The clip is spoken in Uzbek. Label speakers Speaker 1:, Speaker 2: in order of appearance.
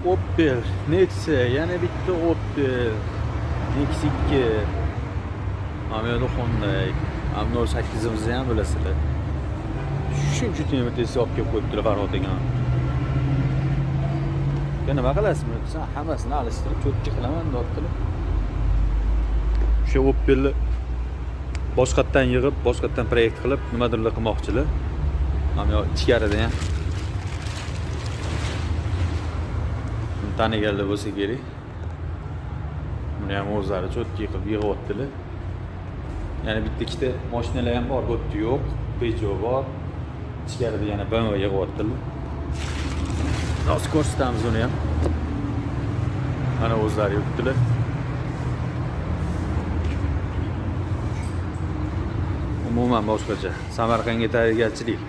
Speaker 1: Opel, Nexia, yana bitta Opel, Nexia 2. Mana yo'qda Honda. Ammo 8imizni ham bilasizlar. Shuncha temir tezda olib kelib qo'yibdilar Farhod ekan. Nima qilasizmi? Sen hammasini alishtirib cho'tki qilaman debdilar. O'sha Opelni boshqatdan yig'ib, boshqatdan proyekt qilib, nimadirlar qilmoqchilar. Mana ichkarida ham taniganlar bo'lsa kerak. Buni ham o'zlari cho'tki qilib yig'yaptilar. Yana bitta ikkita mashinalar ham bor, bo'pti yo'q. Peugeot bor. Ichkarida yana BMW yig'yaptilar. Hozir ko'rsatamiz uni ham. Mana o'zlari yuribdilar. Umuman boshqacha. Samarqandga tayyorgarchilik.